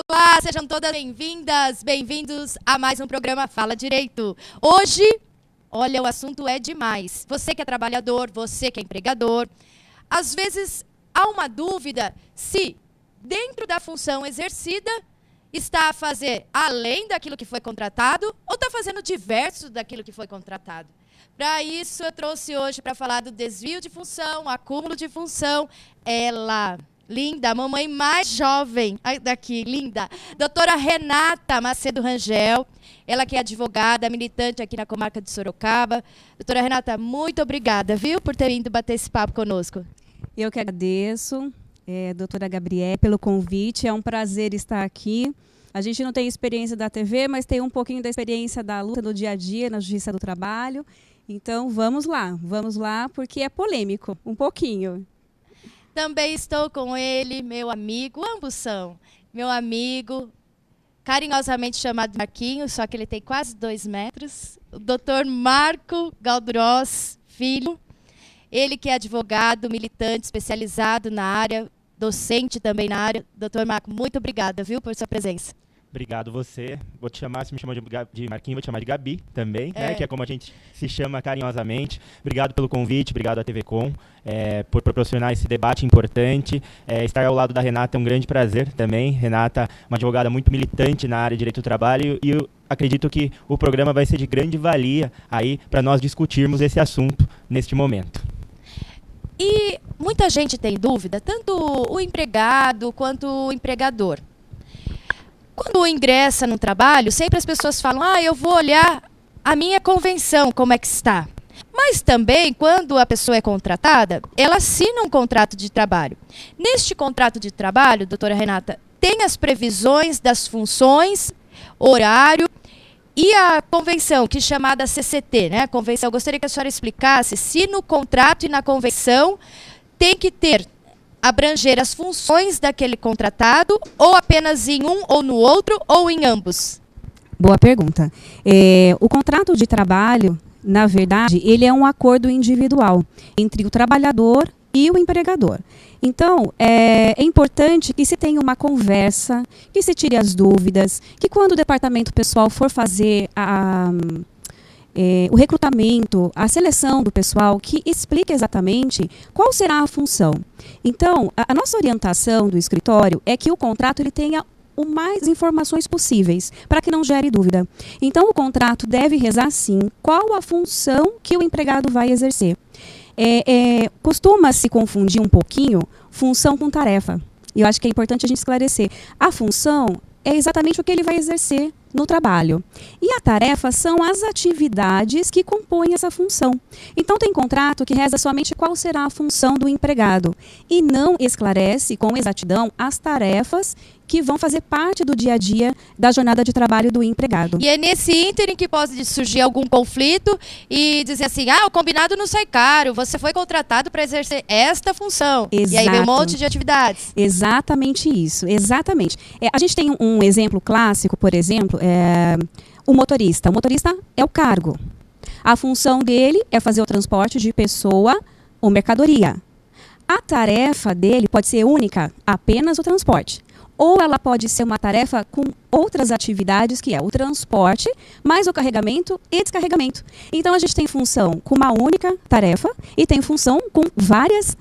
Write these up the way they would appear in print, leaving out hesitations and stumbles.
Olá, sejam todas bem-vindas, bem-vindos a mais um programa Fala Direito. Hoje, olha, o assunto é demais. Você que é trabalhador, você que é empregador, às vezes há uma dúvida se dentro da função exercida está a fazer além daquilo que foi contratado ou está fazendo diverso daquilo que foi contratado. Para isso, eu trouxe hoje para falar do desvio de função, acúmulo de função, ela... linda, a mamãe mais jovem daqui, linda. Doutora Renata Macedo Rangel, ela que é advogada, militante aqui na comarca de Sorocaba. Doutora Renata, muito obrigada, viu, por ter vindo bater esse papo conosco. Eu que agradeço, doutora Gabriela, pelo convite. É um prazer estar aqui. A gente não tem experiência da TV, mas tem um pouquinho da experiência da luta do dia a dia na Justiça do Trabalho. Então, vamos lá, porque é polêmico, um pouquinho. Também estou com ele, meu amigo, ambos são meu amigo, carinhosamente chamado Marquinhos, só que ele tem quase 2 metros, o doutor Marco Galdros Filho, ele que é advogado, militante, especializado na área, docente também na área. Doutor Marco, muito obrigada, viu, por sua presença. Obrigado você. Vou te chamar, se me chamou de Marquinhos, vou te chamar de Gabi também, né? Que é como a gente se chama carinhosamente. Obrigado pelo convite, obrigado à TV Com por proporcionar esse debate importante. Estar ao lado da Renata é um grande prazer também. Renata, uma advogada muito militante na área de direito do trabalho e eu acredito que o programa vai ser de grande valia aí para nós discutirmos esse assunto neste momento. E muita gente tem dúvida, tanto o empregado quanto o empregador. Quando ingressa no trabalho, sempre as pessoas falam, eu vou olhar a minha convenção, como é que está. Mas também, quando a pessoa é contratada, ela assina um contrato de trabalho. Neste contrato de trabalho, doutora Renata, tem as previsões das funções, horário e a convenção, que é chamada CCT, né? A convenção, eu gostaria que a senhora explicasse se no contrato e na convenção tem que abranger as funções daquele contratado ou apenas em um ou no outro ou em ambos? Boa pergunta. O contrato de trabalho, na verdade, ele é um acordo individual entre o trabalhador e o empregador. Então, é importante que se tenha uma conversa, que se tire as dúvidas, que quando o departamento pessoal for fazer o recrutamento, a seleção do pessoal, que explique exatamente qual será a função. Então, a nossa orientação do escritório é que o contrato ele tenha o mais informações possíveis, para que não gere dúvida. Então, o contrato deve rezar, sim, qual a função que o empregado vai exercer. Costuma-se confundir um pouquinho função com tarefa. E eu acho que é importante a gente esclarecer. A função é exatamente o que ele vai exercer no trabalho. E a tarefa são as atividades que compõem essa função. Então, tem contrato que reza somente qual será a função do empregado e não esclarece com exatidão as tarefas que vão fazer parte do dia a dia da jornada de trabalho do empregado. E é nesse ínterim que pode surgir algum conflito e dizer assim, o combinado não sai caro, você foi contratado para exercer esta função. Exato. E aí vem um monte de atividades. Exatamente isso, exatamente. A gente tem um exemplo clássico, por exemplo, o motorista. O motorista é o cargo. A função dele é fazer o transporte de pessoa ou mercadoria. A tarefa dele pode ser única, apenas o transporte. Ou ela pode ser uma tarefa com outras atividades, que é o transporte, mais o carregamento e descarregamento. Então, a gente tem função com uma única tarefa e tem função com várias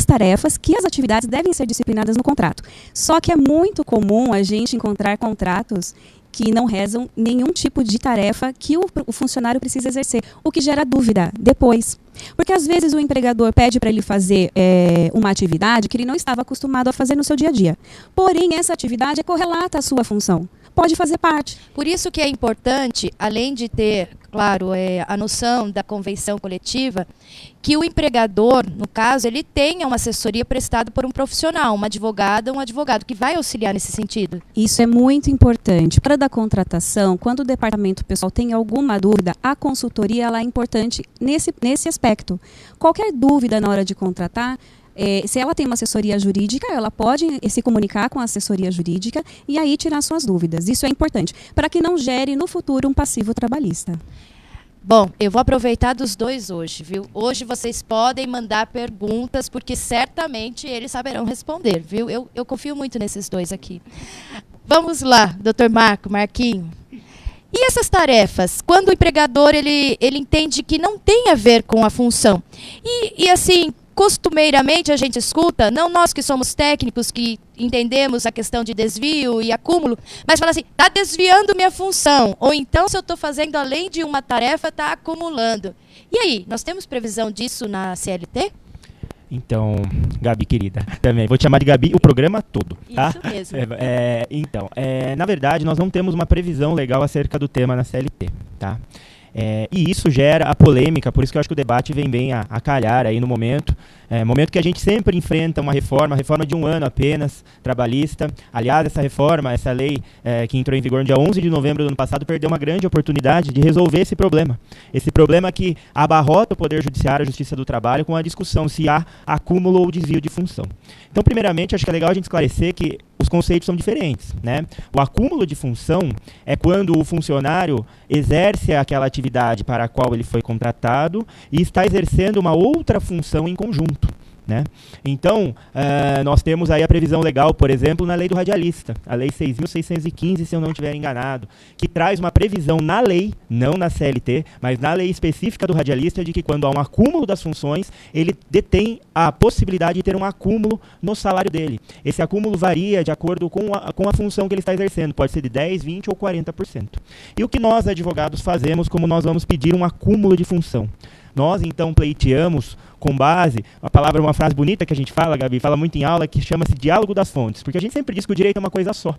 tarefas que as atividades devem ser disciplinadas no contrato. Só que é muito comum a gente encontrar contratos que não rezam nenhum tipo de tarefa que o funcionário precisa exercer, o que gera dúvida depois. Porque às vezes o empregador pede para ele fazer uma atividade que ele não estava acostumado a fazer no seu dia a dia. Porém, essa atividade é correlata à sua função. Pode fazer parte. Por isso que é importante, além de ter, claro, a noção da convenção coletiva, que o empregador, no caso, ele tenha uma assessoria prestada por um profissional, uma advogada, um advogado, que vai auxiliar nesse sentido. Isso é muito importante. Para da contratação, quando o departamento pessoal tem alguma dúvida, a consultoria ela é importante nesse aspecto. Qualquer dúvida na hora de contratar, se ela tem uma assessoria jurídica, ela pode se comunicar com a assessoria jurídica e aí tirar suas dúvidas. Isso é importante, para que não gere no futuro um passivo trabalhista. Bom, eu vou aproveitar dos dois hoje, viu? Hoje vocês podem mandar perguntas, porque certamente eles saberão responder, viu? Eu confio muito nesses dois aqui. Vamos lá, doutor Marquinho. E essas tarefas, quando o empregador ele entende que não tem a ver com a função? E assim, costumeiramente a gente escuta, não nós que somos técnicos, que entendemos a questão de desvio e acúmulo, mas fala assim, está desviando minha função. Ou então, se eu estou fazendo além de uma tarefa, está acumulando. E aí, nós temos previsão disso na CLT? Então, Gabi, querida, também vou te chamar de Gabi o programa todo, tá? Isso mesmo. Na verdade, nós não temos uma previsão legal acerca do tema na CLT, tá? E isso gera a polêmica, por isso que eu acho que o debate vem bem a calhar aí no momento. Momento que a gente sempre enfrenta uma reforma de 1 ano apenas, trabalhista. Aliás, essa lei que entrou em vigor no dia 11 de novembro do ano passado, perdeu uma grande oportunidade de resolver esse problema. Esse problema que abarrota o Poder Judiciário, a Justiça do Trabalho, com a discussão se há acúmulo ou desvio de função. Então, primeiramente, acho que é legal a gente esclarecer que os conceitos são diferentes, né? O acúmulo de função é quando o funcionário exerce aquela atividade para a qual ele foi contratado e está exercendo uma outra função em conjunto, né? Então, nós temos aí a previsão legal, por exemplo, na lei do radialista, a lei 6.615, se eu não estiver enganado, que traz uma previsão na lei, não na CLT, mas na lei específica do radialista, de que quando há um acúmulo das funções, ele detém a possibilidade de ter um acúmulo no salário dele. Esse acúmulo varia de acordo com a função que ele está exercendo, pode ser de 10%, 20% ou 40%. E o que nós, advogados, fazemos como nós vamos pedir um acúmulo de função? Nós, então, pleiteamos com base, uma frase bonita que a gente fala, Gabi, fala muito em aula, que chama-se diálogo das fontes, porque a gente sempre diz que o direito é uma coisa só.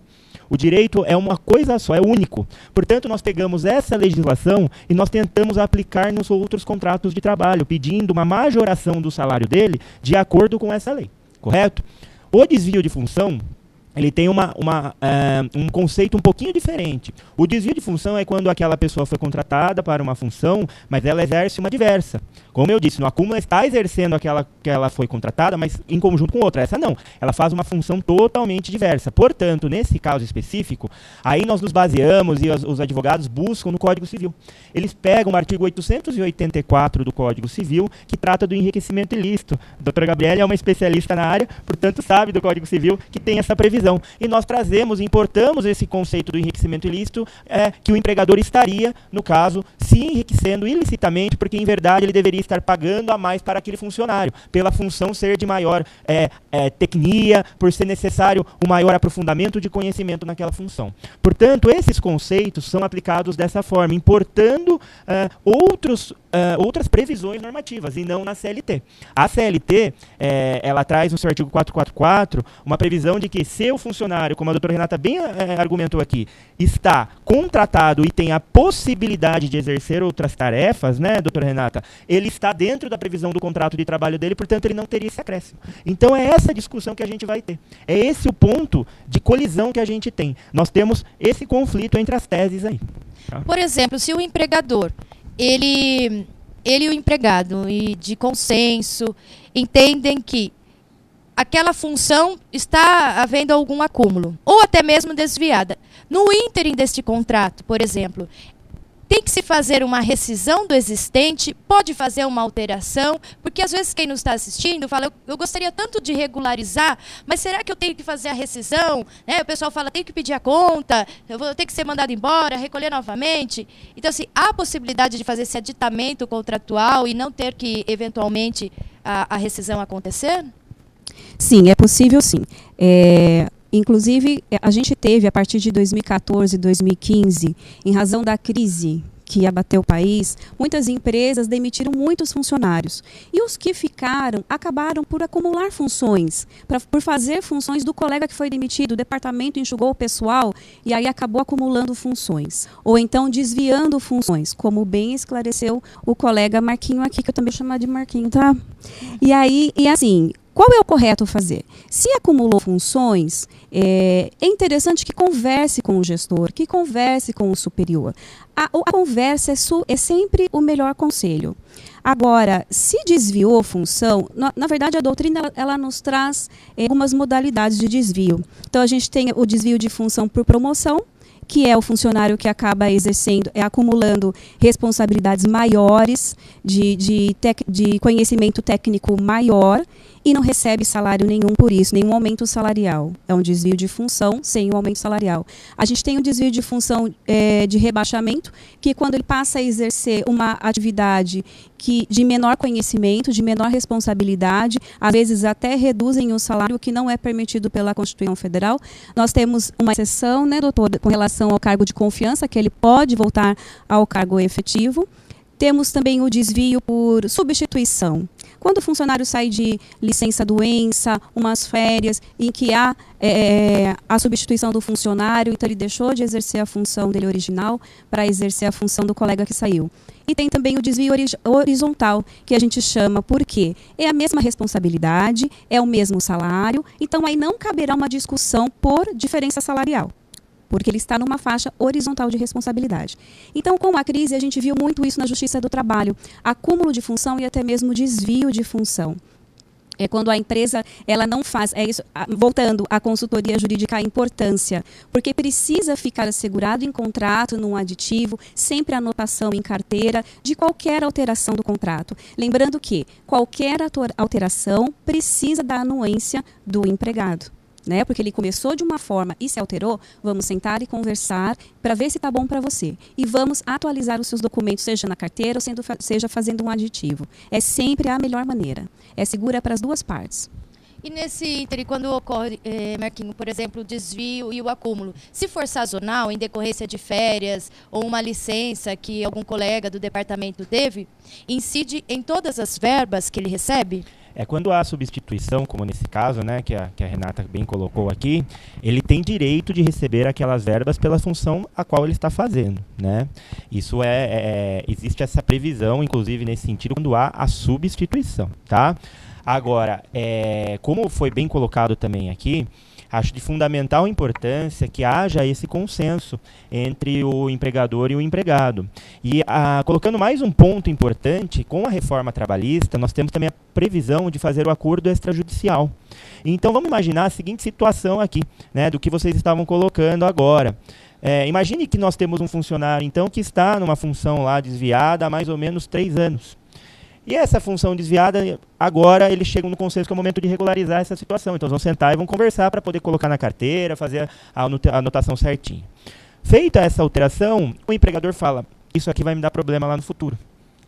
O direito é uma coisa só, é único. Portanto, nós pegamos essa legislação e nós tentamos aplicar nos outros contratos de trabalho, pedindo uma majoração do salário dele de acordo com essa lei, correto? O desvio de função, ele tem um conceito um pouquinho diferente. O desvio de função é quando aquela pessoa foi contratada para uma função, mas ela exerce uma diversa. Como eu disse, no acúmulo ela está exercendo aquela que ela foi contratada, mas em conjunto com outra. Essa não. Ela faz uma função totalmente diversa. Portanto, nesse caso específico, aí nós nos baseamos e os advogados buscam no Código Civil. Eles pegam o artigo 884 do Código Civil, que trata do enriquecimento ilícito. A doutora Gabriela é uma especialista na área, portanto sabe do Código Civil que tem essa previsão. E nós importamos esse conceito do enriquecimento ilícito, que o empregador estaria, no caso, se enriquecendo ilicitamente, porque em verdade ele deveria estar pagando a mais para aquele funcionário, pela função ser de maior tecnia, por ser necessário um maior aprofundamento de conhecimento naquela função. Portanto, esses conceitos são aplicados dessa forma, importando outras previsões normativas, e não na CLT. A CLT, ela traz no seu artigo 444 uma previsão de que se o funcionário, como a doutora Renata bem argumentou aqui, está contratado e tem a possibilidade de exercer outras tarefas, né, doutora Renata, ele está dentro da previsão do contrato de trabalho dele, portanto ele não teria esse acréscimo. Então é essa discussão que a gente vai ter. É esse o ponto de colisão que a gente tem. Nós temos esse conflito entre as teses aí. Tá? Por exemplo, se o empregador, ele e o empregado, e de consenso, entendem que aquela função está havendo algum acúmulo, ou até mesmo desviada. No ínterim deste contrato, por exemplo, tem que se fazer uma rescisão do existente, pode fazer uma alteração, porque às vezes quem nos está assistindo fala, eu gostaria tanto de regularizar, mas será que eu tenho que fazer a rescisão? O pessoal fala, tenho que pedir a conta, eu vou ter que ser mandado embora, recolher novamente. Então, assim, há a possibilidade de fazer esse aditamento contratual e não ter que, eventualmente, a rescisão acontecer? Sim, é possível sim. Inclusive, a gente teve, a partir de 2014 e 2015, em razão da crise que abateu o país, muitas empresas demitiram muitos funcionários. E os que ficaram acabaram por acumular funções, por fazer funções do colega que foi demitido. O departamento enxugou o pessoal e aí acabou acumulando funções. Ou então desviando funções, como bem esclareceu o colega Marquinho aqui, que eu também vou chamar de Marquinho, tá? E aí, assim, qual é o correto fazer? Se acumulou funções, é interessante que converse com o gestor, que converse com o superior. A conversa é sempre o melhor conselho. Agora, se desviou função, na verdade a doutrina ela nos traz algumas modalidades de desvio. Então a gente tem o desvio de função por promoção, que é o funcionário que acaba exercendo, acumulando responsabilidades maiores, de conhecimento técnico maior, e não recebe salário nenhum por isso, nenhum aumento salarial. É um desvio de função sem um aumento salarial. A gente tem um desvio de função de rebaixamento, que quando ele passa a exercer uma atividade de menor conhecimento, de menor responsabilidade, às vezes até reduzem o salário, o que não é permitido pela Constituição Federal. Nós temos uma exceção, né, doutor, com relação ao cargo de confiança, que ele pode voltar ao cargo efetivo. Temos também o desvio por substituição. Quando o funcionário sai de licença-doença, umas férias, em que há a substituição do funcionário, então ele deixou de exercer a função dele original para exercer a função do colega que saiu. E tem também o desvio horizontal, que a gente chama, porque é a mesma responsabilidade, é o mesmo salário, então aí não caberá uma discussão por diferença salarial, porque ele está numa faixa horizontal de responsabilidade. Então, com a crise, a gente viu muito isso na Justiça do Trabalho, acúmulo de função e até mesmo desvio de função. É quando a empresa ela não faz, voltando à consultoria jurídica, a importância, porque precisa ficar assegurado em contrato, num aditivo, sempre anotação em carteira de qualquer alteração do contrato. Lembrando que qualquer alteração precisa da anuência do empregado. Né? Porque ele começou de uma forma e se alterou, vamos sentar e conversar para ver se está bom para você. E vamos atualizar os seus documentos, seja na carteira ou seja fazendo um aditivo. É sempre a melhor maneira. É segura para as duas partes. E nesse ínterim, quando ocorre, Marquinho, por exemplo, o desvio e o acúmulo, se for sazonal, em decorrência de férias ou uma licença que algum colega do departamento teve, incide em todas as verbas que ele recebe? Quando há substituição, como nesse caso, né, que a Renata bem colocou aqui, ele tem direito de receber aquelas verbas pela função a qual ele está fazendo, né? Isso existe essa previsão, inclusive nesse sentido, quando há a substituição, tá? Agora, como foi bem colocado também aqui, acho de fundamental importância que haja esse consenso entre o empregador e o empregado. E colocando mais um ponto importante, com a reforma trabalhista, nós temos também a previsão de fazer o acordo extrajudicial. Então, vamos imaginar a seguinte situação aqui, né, do que vocês estavam colocando agora. Imagine que nós temos um funcionário, então, que está numa função lá desviada há mais ou menos 3 anos. E essa função desviada, agora eles chegam no consenso que é o momento de regularizar essa situação. Então, eles vão sentar e vão conversar para poder colocar na carteira, fazer a anotação certinha. Feita essa alteração, o empregador fala, isso aqui vai me dar problema lá no futuro.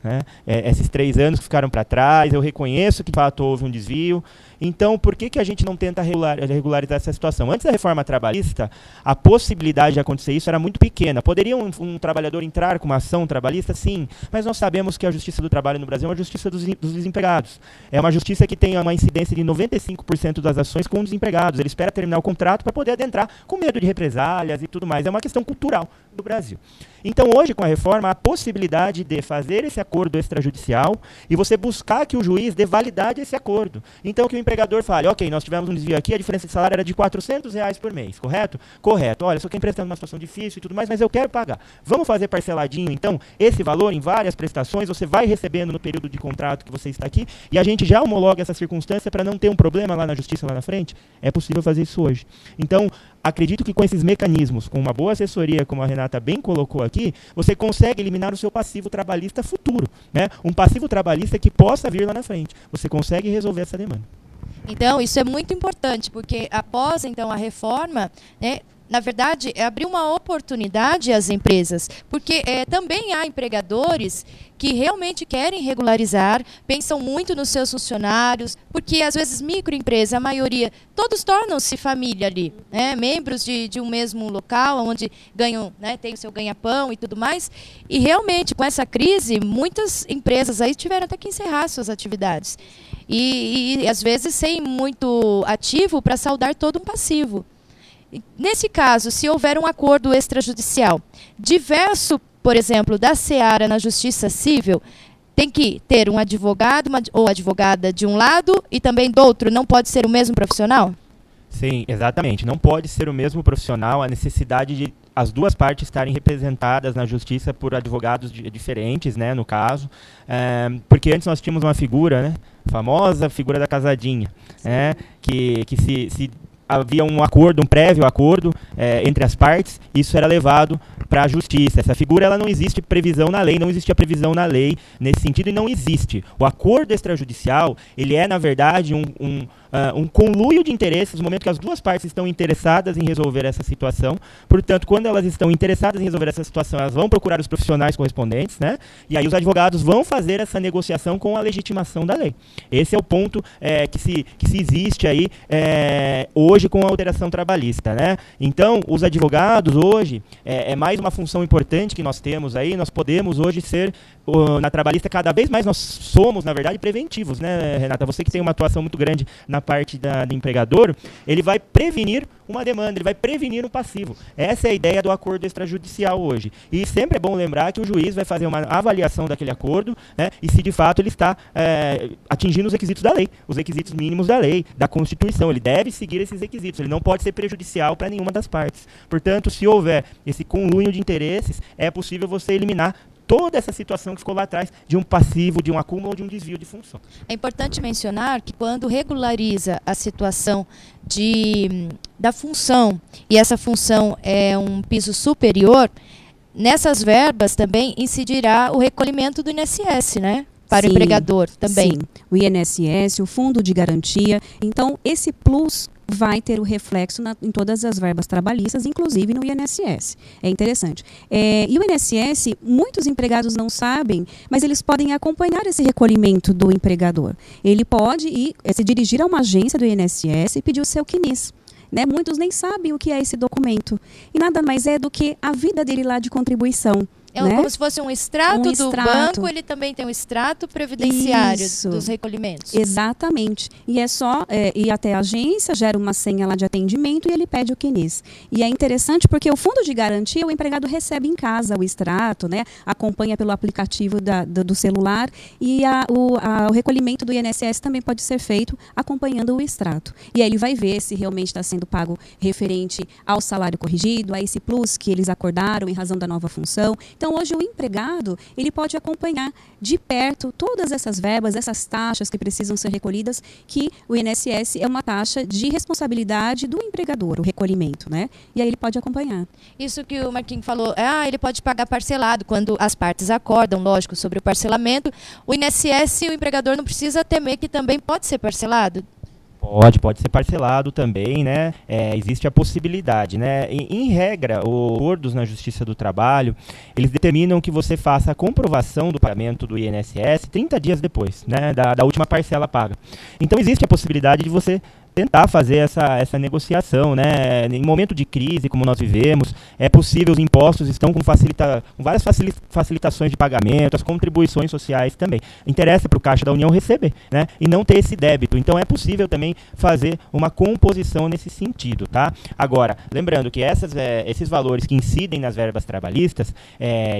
Né? Esses 3 anos que ficaram para trás, eu reconheço que de fato houve um desvio. Então, por que a gente não tenta regularizar essa situação? Antes da reforma trabalhista, a possibilidade de acontecer isso era muito pequena. Poderia um trabalhador entrar com uma ação trabalhista? Sim, mas nós sabemos que a Justiça do Trabalho no Brasil é uma justiça dos desempregados. É uma justiça que tem uma incidência de 95% das ações com desempregados. Ele espera terminar o contrato para poder adentrar com medo de represálias e tudo mais. É uma questão cultural do Brasil. Então, hoje, com a reforma, há a possibilidade de fazer esse acordo extrajudicial e você buscar que o juiz dê validade a esse acordo. Então, que o empregador fale, ok, nós tivemos um desvio aqui, a diferença de salário era de R$400 por mês, correto? Correto. Olha, só que a empresa está numa situação difícil e tudo mais, mas eu quero pagar. Vamos fazer parceladinho, então, esse valor em várias prestações, você vai recebendo no período de contrato que você está aqui e a gente já homologa essa circunstância para não ter um problema lá na justiça lá na frente. É possível fazer isso hoje. Então, acredito que com esses mecanismos, com uma boa assessoria, como a Renata bem colocou aqui, você consegue eliminar o seu passivo trabalhista futuro, né? Um passivo trabalhista que possa vir lá na frente. Você consegue resolver essa demanda. Então, isso é muito importante, porque após, então, a reforma, né, na verdade, abriu uma oportunidade às empresas, porque também há empregadores que realmente querem regularizar, pensam muito nos seus funcionários, porque às vezes microempresa, a maioria, todos tornam-se família ali, né? Membros de um mesmo local, onde ganham, né, tem o seu ganha-pão e tudo mais, e realmente com essa crise, muitas empresas aí tiveram até que encerrar suas atividades, e às vezes sem muito ativo para saldar todo um passivo. Nesse caso, se houver um acordo extrajudicial diverso, por exemplo, da seara na Justiça Civil, tem que ter um advogado ou advogada de um lado e também do outro, não pode ser o mesmo profissional? Sim, exatamente. Não pode ser o mesmo profissional, a necessidade de as duas partes estarem representadas na justiça por advogados diferentes, né, no caso. Porque antes nós tínhamos uma figura, né, famosa figura da casadinha, né, que se havia um acordo, um prévio acordo entre as partes, isso era levado para a justiça. Essa figura ela não existe previsão na lei, não existia previsão na lei nesse sentido e não existe. O acordo extrajudicial, ele é, na verdade, um conluio de interesses no momento que as duas partes estão interessadas em resolver essa situação. Portanto, quando elas estão interessadas em resolver essa situação, elas vão procurar os profissionais correspondentes, né? E aí os advogados vão fazer essa negociação com a legitimação da lei. Esse é o ponto que se existe aí hoje com a alteração trabalhista, né? Então, os advogados hoje, é mais uma função importante que nós temos aí, nós podemos hoje ser, na trabalhista, cada vez mais nós somos, na verdade, preventivos, né, Renata? Você que tem uma atuação muito grande na parte do empregador, ele vai prevenir uma demanda, ele vai prevenir um passivo. Essa é a ideia do acordo extrajudicial hoje. E sempre é bom lembrar que o juiz vai fazer uma avaliação daquele acordo, né, e se de fato ele está atingindo os requisitos da lei, os requisitos mínimos da lei, da Constituição. Ele deve seguir esses requisitos, ele não pode ser prejudicial para nenhuma das partes. Portanto, se houver esse conluio de interesses, é possível você eliminar toda essa situação que ficou lá atrás de um passivo, de um acúmulo ou de um desvio de função. É importante mencionar que quando regulariza a situação da função, e essa função é um piso superior, nessas verbas também incidirá o recolhimento do INSS, né? Para o empregador também. Sim, o INSS, o fundo de garantia. Então, esse plus vai ter o reflexo em todas as verbas trabalhistas, inclusive no INSS. É interessante. E o INSS, muitos empregados não sabem, mas eles podem acompanhar esse recolhimento do empregador. Ele pode se dirigir a uma agência do INSS e pedir o seu CNIS. Né? Muitos nem sabem o que é esse documento. E nada mais é do que a vida dele lá de contribuição. É como se fosse um extrato do banco, ele também tem um extrato previdenciário dos recolhimentos. Exatamente. E é só ir até a agência, gera uma senha lá de atendimento e ele pede o CNIS. E é interessante porque o fundo de garantia, o empregado recebe em casa o extrato, né? Acompanha pelo aplicativo do celular e o recolhimento do INSS também pode ser feito acompanhando o extrato. E aí ele vai ver se realmente está sendo pago referente ao salário corrigido, a esse plus que eles acordaram em razão da nova função. Então, hoje, o empregado ele pode acompanhar de perto todas essas verbas, essas taxas que precisam ser recolhidas, que o INSS é uma taxa de responsabilidade do empregador, o recolhimento, né? E aí ele pode acompanhar. Isso que o Marquinhos falou, ele pode pagar parcelado, quando as partes acordam, lógico, sobre o parcelamento. O INSS, o empregador não precisa temer que também pode ser parcelado? Pode ser parcelado também, né? Existe a possibilidade, né? Em regra, os acordos na Justiça do Trabalho, eles determinam que você faça a comprovação do pagamento do INSS 30 dias depois, né? Da última parcela paga. Então, existe a possibilidade de você tentar fazer essa negociação, né? Em momento de crise, como nós vivemos, é possível, os impostos estão com várias facilitações de pagamento, as contribuições sociais também. Interessa para o Caixa da União receber, né? E não ter esse débito. Então, é possível também fazer uma composição nesse sentido, tá? Agora, lembrando que esses valores que incidem nas verbas trabalhistas,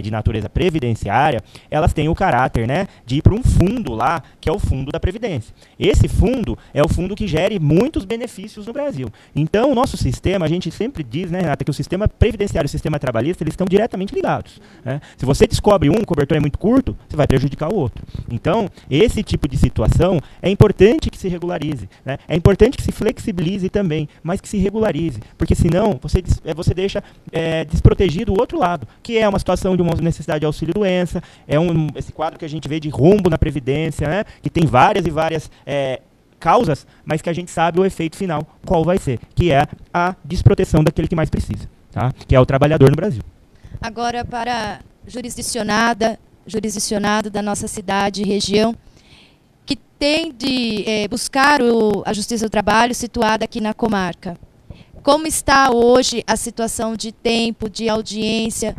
de natureza previdenciária, elas têm o caráter, né, de ir para um fundo lá, que é o Fundo da Previdência. Esse fundo é o fundo que gere muitos benefícios no Brasil. Então, o nosso sistema, a gente sempre diz, né, Renata, que o sistema previdenciário e o sistema trabalhista, eles estão diretamente ligados, né? Se você descobre o cobertor é muito curto, você vai prejudicar o outro. Então, esse tipo de situação é importante que se regularize, né? É importante que se flexibilize também, mas que se regularize, porque senão você deixa desprotegido o outro lado, que é uma situação de uma necessidade de auxílio-doença, esse quadro que a gente vê de rombo na Previdência, né, que tem várias e várias causas, mas que a gente sabe o efeito final, qual vai ser, que é a desproteção daquele que mais precisa, tá? Que é o trabalhador no Brasil. Agora, para jurisdicionado da nossa cidade e região, que tem de buscar a Justiça do Trabalho situada aqui na comarca. Como está hoje a situação de tempo, de audiência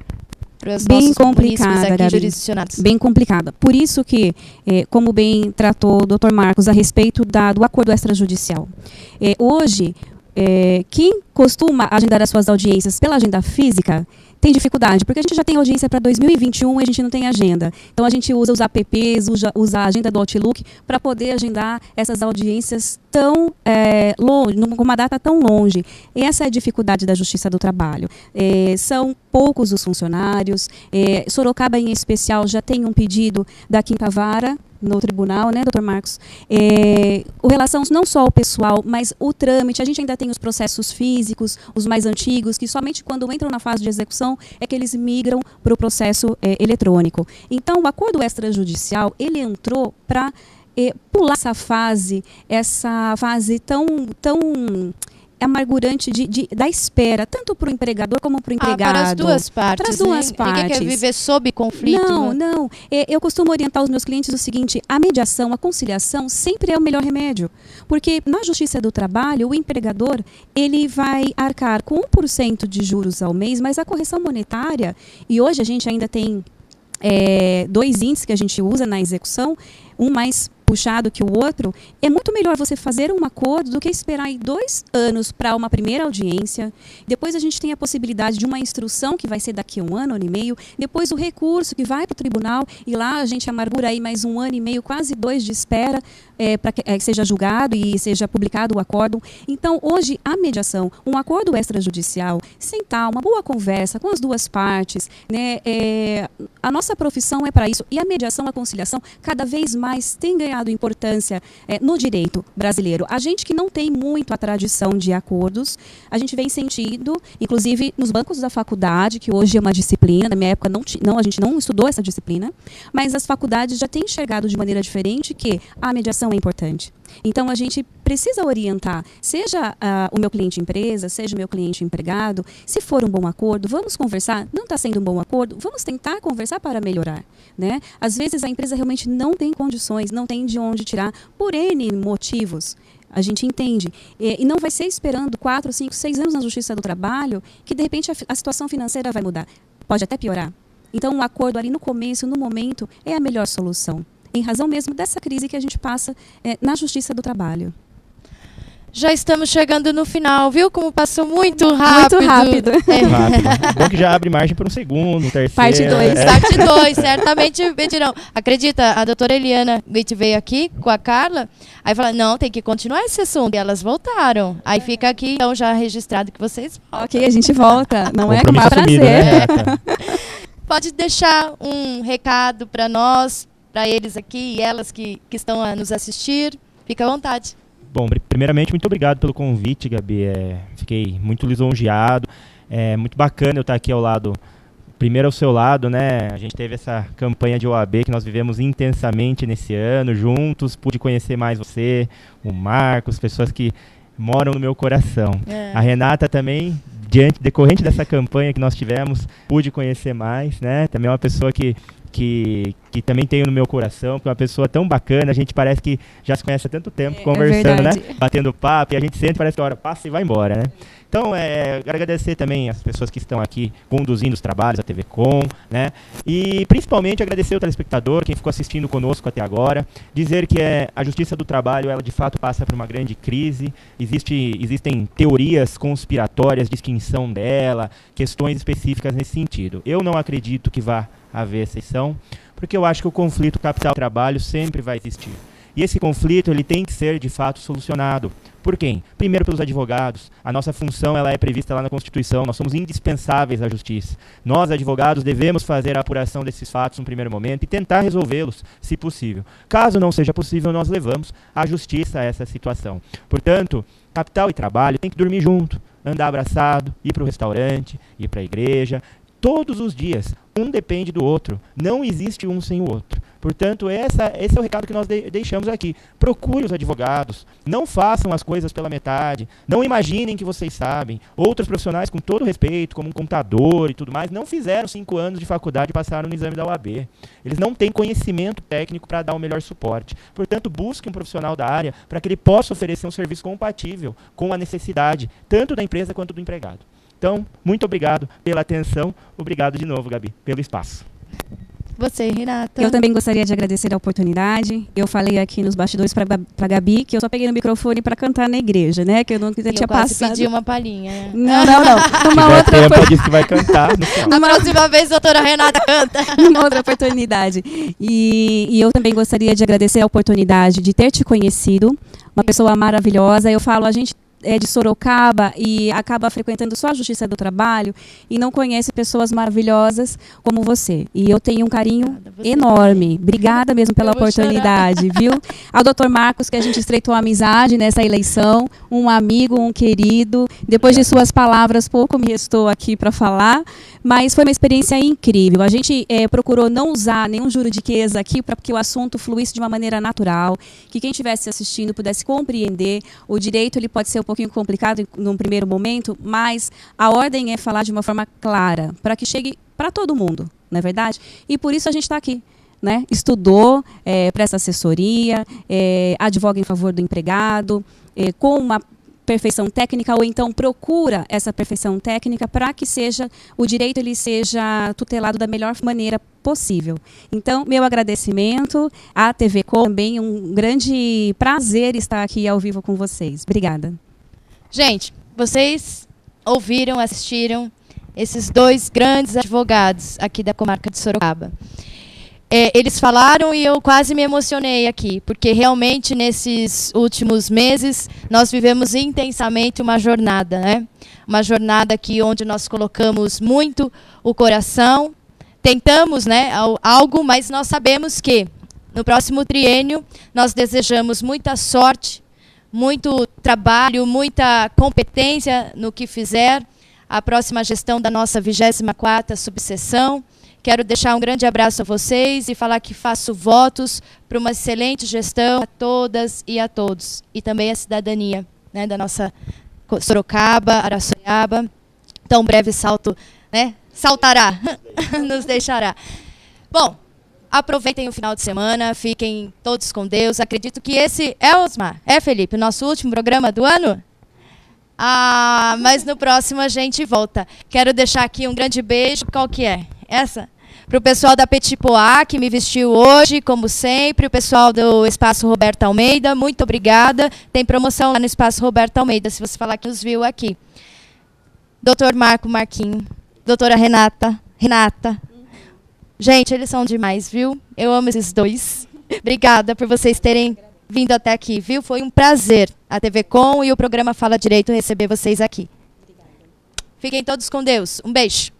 para os nossos munícipes aqui jurisdicionados? Bem complicada. Por isso que, como bem tratou o Dr. Marcos a respeito do acordo extrajudicial, hoje, quem costuma agendar as suas audiências pela agenda física tem dificuldade, porque a gente já tem audiência para 2021 e a gente não tem agenda. Então, a gente usa os apps, usa a agenda do Outlook para poder agendar essas audiências tão longe, com uma data tão longe. E essa é a dificuldade da Justiça do Trabalho. São poucos os funcionários. Sorocaba, em especial, já tem um pedido da Quinta Vara, no tribunal, né, doutor Marcos, o relação não só ao pessoal, mas o trâmite, a gente ainda tem os processos físicos, os mais antigos, que somente quando entram na fase de execução é que eles migram para o processo eletrônico. Então, o acordo extrajudicial, ele entrou para pular essa fase tão amargurante da espera, tanto para o empregador como para o empregado. Para as duas partes. Para as duas partes. Ninguém quer viver sob conflito. Não. Eu costumo orientar os meus clientes o seguinte: a mediação, a conciliação sempre é o melhor remédio. Porque na Justiça do Trabalho, o empregador, ele vai arcar com 1% de juros ao mês, mas a correção monetária, e hoje a gente ainda tem 2 índices que a gente usa na execução, um mais puxado que o outro, é muito melhor você fazer um acordo do que esperar aí 2 anos para uma primeira audiência. Depois a gente tem a possibilidade de uma instrução que vai ser daqui a 1 ano, 1 ano e meio. Depois o recurso que vai para o tribunal e lá a gente amargura aí mais 1 ano e meio, quase 2 de espera para que seja julgado e seja publicado o acórdão. Então hoje a mediação, um acordo extrajudicial, sentar, uma boa conversa com as duas partes, né? A nossa profissão é para isso e a mediação, a conciliação cada vez mais tem ganhado importância no direito brasileiro. A gente que não tem muito a tradição de acordos, a gente vem sentindo, inclusive nos bancos da faculdade, que hoje é uma disciplina, na minha época a gente não estudou essa disciplina, mas as faculdades já têm enxergado de maneira diferente que a mediação é importante. Então a gente precisa orientar, seja o meu cliente empresa, seja o meu cliente empregado, se for um bom acordo, vamos conversar, não está sendo um bom acordo, vamos tentar conversar para melhorar, né? Às vezes a empresa realmente não tem condições, não tem de onde tirar, por N motivos. A gente entende. E não vai ser esperando 4, 5, 6 anos na Justiça do Trabalho que de repente a situação financeira vai mudar. Pode até piorar. Então um acordo ali no começo, no momento, é a melhor solução. Em razão mesmo dessa crise que a gente passa na Justiça do Trabalho. Já estamos chegando no final, viu? Como passou muito rápido. Muito rápido. Rápido. Bom que já abre margem para um segundo, um terceiro. Parte 2. Parte 2, certamente pedirão. Acredita, a doutora Eliana veio aqui com a Carla, aí fala, não, tem que continuar esse assunto. E elas voltaram. Aí fica aqui, então, já registrado que vocês voltam. Ok, a gente volta. Não é com Compromisso prazer. assumido, né? Pode deixar um recado para nós, para eles aqui e elas que estão a nos assistir. Fica à vontade. Bom, primeiramente, muito obrigado pelo convite, Gabi. Fiquei muito lisonjeado. É muito bacana eu estar aqui primeiro ao seu lado, né? A gente teve essa campanha de OAB que nós vivemos intensamente nesse ano, juntos. Pude conhecer mais você, o Marcos, pessoas que moram no meu coração. A Renata também, decorrente dessa campanha que nós tivemos, pude conhecer mais, né? Também é uma pessoa que também tenho no meu coração, que é uma pessoa tão bacana, a gente parece que já se conhece há tanto tempo, conversando, né? Batendo papo, e a gente sente, parece que a hora passa e vai embora, né? Então, quero agradecer também as pessoas que estão aqui conduzindo os trabalhos, a TV Com, né? E principalmente agradecer o telespectador, quem ficou assistindo conosco até agora, dizer que a Justiça do Trabalho, ela de fato passa por uma grande crise, existem teorias conspiratórias de extinção dela, questões específicas nesse sentido. Eu não acredito que vá haver exceção, porque eu acho que o conflito capital-trabalho sempre vai existir. E esse conflito ele tem que ser, de fato, solucionado. Por quem? Primeiro pelos advogados. A nossa função ela é prevista lá na Constituição. Nós somos indispensáveis à justiça. Nós, advogados, devemos fazer a apuração desses fatos no primeiro momento e tentar resolvê-los, se possível. Caso não seja possível, nós levamos à justiça essa situação. Portanto, capital e trabalho tem que dormir junto, andar abraçado, ir para o restaurante, ir para a igreja. Todos os dias, um depende do outro. Não existe um sem o outro. Portanto, esse é o recado que nós deixamos aqui. Procure os advogados. Não façam as coisas pela metade. Não imaginem que vocês sabem. Outros profissionais, com todo respeito, como um contador e tudo mais, não fizeram 5 anos de faculdade e passaram no exame da OAB. Eles não têm conhecimento técnico para dar o melhor suporte. Portanto, busque um profissional da área para que ele possa oferecer um serviço compatível com a necessidade, tanto da empresa quanto do empregado. Então, muito obrigado pela atenção. Obrigado de novo, Gabi, pelo espaço. Você, Renata. Eu também gostaria de agradecer a oportunidade. Eu falei aqui nos bastidores para a Gabi que eu só peguei no microfone para cantar na igreja, né? Que eu não tinha passado. Pedi uma palhinha. Não. Numa outra tempo, ela disse que vai cantar no final. Na próxima vez, doutora Renata canta. Numa outra oportunidade. E eu também gostaria de agradecer a oportunidade de ter te conhecido. Uma pessoa maravilhosa. Eu falo, a gente é de Sorocaba e acaba frequentando só a Justiça do Trabalho e não conhece pessoas maravilhosas como você. E eu tenho um carinho enorme. Obrigada mesmo pela oportunidade, viu? Ao Dr. Marcos, que a gente estreitou a amizade nessa eleição, um amigo, um querido. Depois de suas palavras, pouco me restou aqui para falar, mas foi uma experiência incrível. A gente procurou não usar nenhum juridiquês aqui para que o assunto fluísse de uma maneira natural, que quem estivesse assistindo pudesse compreender. O direito ele pode ser um pouquinho complicado num primeiro momento, mas a ordem é falar de uma forma clara, para que chegue para todo mundo, não é verdade? E por isso a gente está aqui. Né? Estudou, presta assessoria, advoga em favor do empregado, com uma perfeição técnica, ou então procura essa perfeição técnica para que o direito ele seja tutelado da melhor maneira possível. Então, meu agradecimento à TV Com, também um grande prazer estar aqui ao vivo com vocês. Obrigada. Gente, vocês ouviram, assistiram esses dois grandes advogados aqui da comarca de Sorocaba. Eles falaram e eu quase me emocionei aqui, porque realmente nesses últimos meses nós vivemos intensamente uma jornada, né? Uma jornada aqui onde nós colocamos muito o coração, tentamos, né, algo, mas nós sabemos que no próximo triênio nós desejamos muita sorte, muito trabalho, muita competência no que fizer, a próxima gestão da nossa 24ª subseção. Quero deixar um grande abraço a vocês e falar que faço votos para uma excelente gestão a todas e a todos. E também a cidadania, né, da nossa Sorocaba, Araçoiaba. Tão breve salto, né, saltará, nos deixará. Bom, aproveitem o final de semana, fiquem todos com Deus. Acredito que esse Osmar, Felipe, o nosso último programa do ano? Ah, mas no próximo a gente volta. Quero deixar aqui um grande beijo. Qual que é? Essa? Para o pessoal da Petit Poá, que me vestiu hoje, como sempre. O pessoal do Espaço Roberto Almeida, muito obrigada. Tem promoção lá no Espaço Roberto Almeida, se você falar que nos viu aqui. Doutor Marquinho. Doutora Renata. Gente, eles são demais, viu? Eu amo esses dois. Obrigada por vocês terem vindo até aqui, viu? Foi um prazer a TV Com e o programa Fala Direito receber vocês aqui. Fiquem todos com Deus. Um beijo.